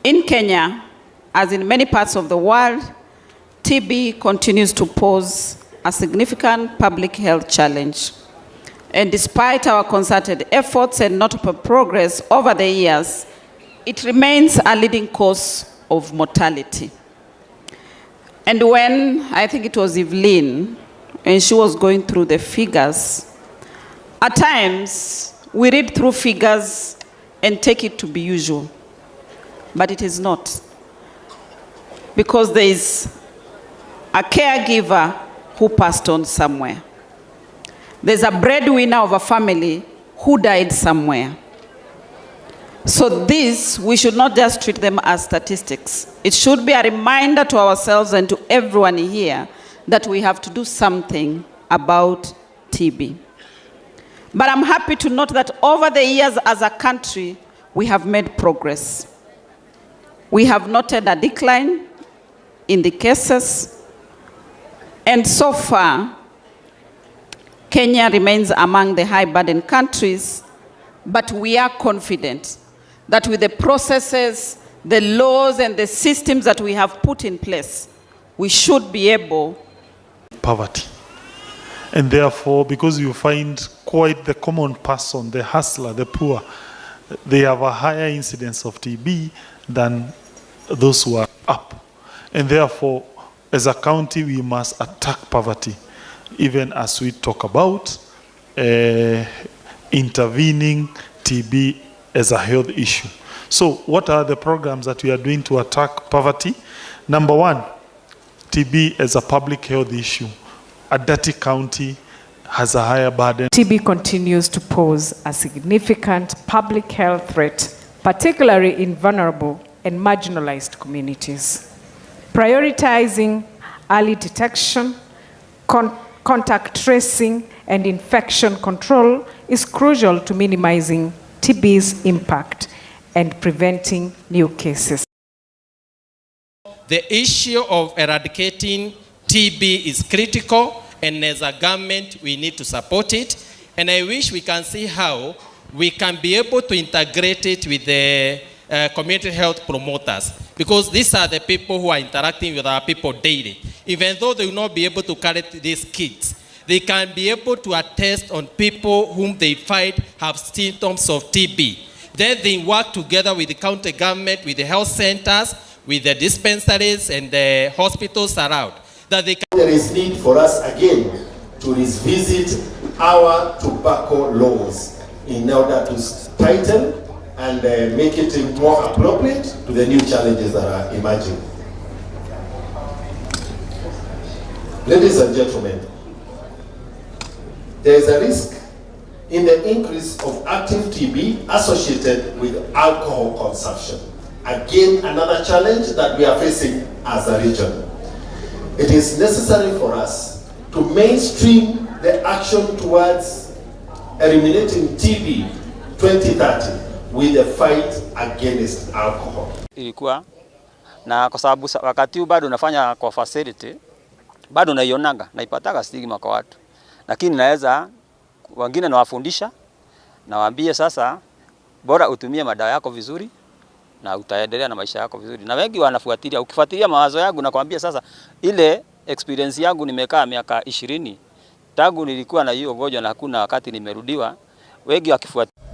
In Kenya, as in many parts of the world, TB continues to pose a significant public health challenge. And despite our concerted efforts and notable progress over the years, it remains a leading cause of mortality. And when, I think it was Evelyn, and she was going through the figures, at times we read through figures and take it to be usual, but it is not. Because there is a caregiver who passed on somewhere. There's a breadwinner of a family who died somewhere. So this, we should not just treat them as statistics. It should be a reminder to ourselves and to everyone here that we have to do something about TB. But I'm happy to note that over the years as a country, we have made progress. We have noted a decline in the cases, and so far, Kenya remains among the high-burden countries, but we are confident that with the processes, the laws, and the systems that we have put in place, we should be able. Poverty. And therefore, because you find quite the common person, the hustler, the poor, they have a higher incidence of TB than those who are up. And therefore, as a county, we must attack poverty, even as we talk about intervening TB as a health issue. So what are the programs that we are doing to attack poverty? Number one, TB as a public health issue. A dirty county has a higher burden. TB continues to pose a significant public health threat, particularly in vulnerable and marginalized communities. Prioritizing early detection, contact tracing, and infection control is crucial to minimizing TB's impact and preventing new cases. The issue of eradicating TB is critical, and as a government, we need to support it. And I wish we can see how we can be able to integrate it with the community health promoters, because these are the people who are interacting with our people daily. Even though they will not be able to carry these kids, they can be able to attest on people whom they find have symptoms of TB. Then they work together with the county government, with the health centers, with the dispensaries and the hospitals around. That they can. There is need for us again to revisit our tobacco laws in order to tighten and make it more appropriate to the new challenges that are emerging. Ladies and gentlemen, there is a risk in the increase of active TB associated with alcohol consumption. Again, another challenge that we are facing as a region. It is necessary for us to mainstream the action towards eliminating TB 2030 with the fight against alcohol. Ilikuwa na kwa sababu wakati bado nafanya kwa facility, bado naionanga, naipataka stigma kwa watu. Lakini naweza wengine nawafundisha, nawaambie sasa bora utumie madawa yako vizuri na utaendelea na maisha yako vizuri. Na wengi wanafuatilia, ukifuatilia mawazo yangu nakwambia sasa ile experience yangu nimekaa miaka 20 tangu nilikuwa na hiyo ugonjwa na hakuna wakati nimerudiwa, wengi wakifuatilia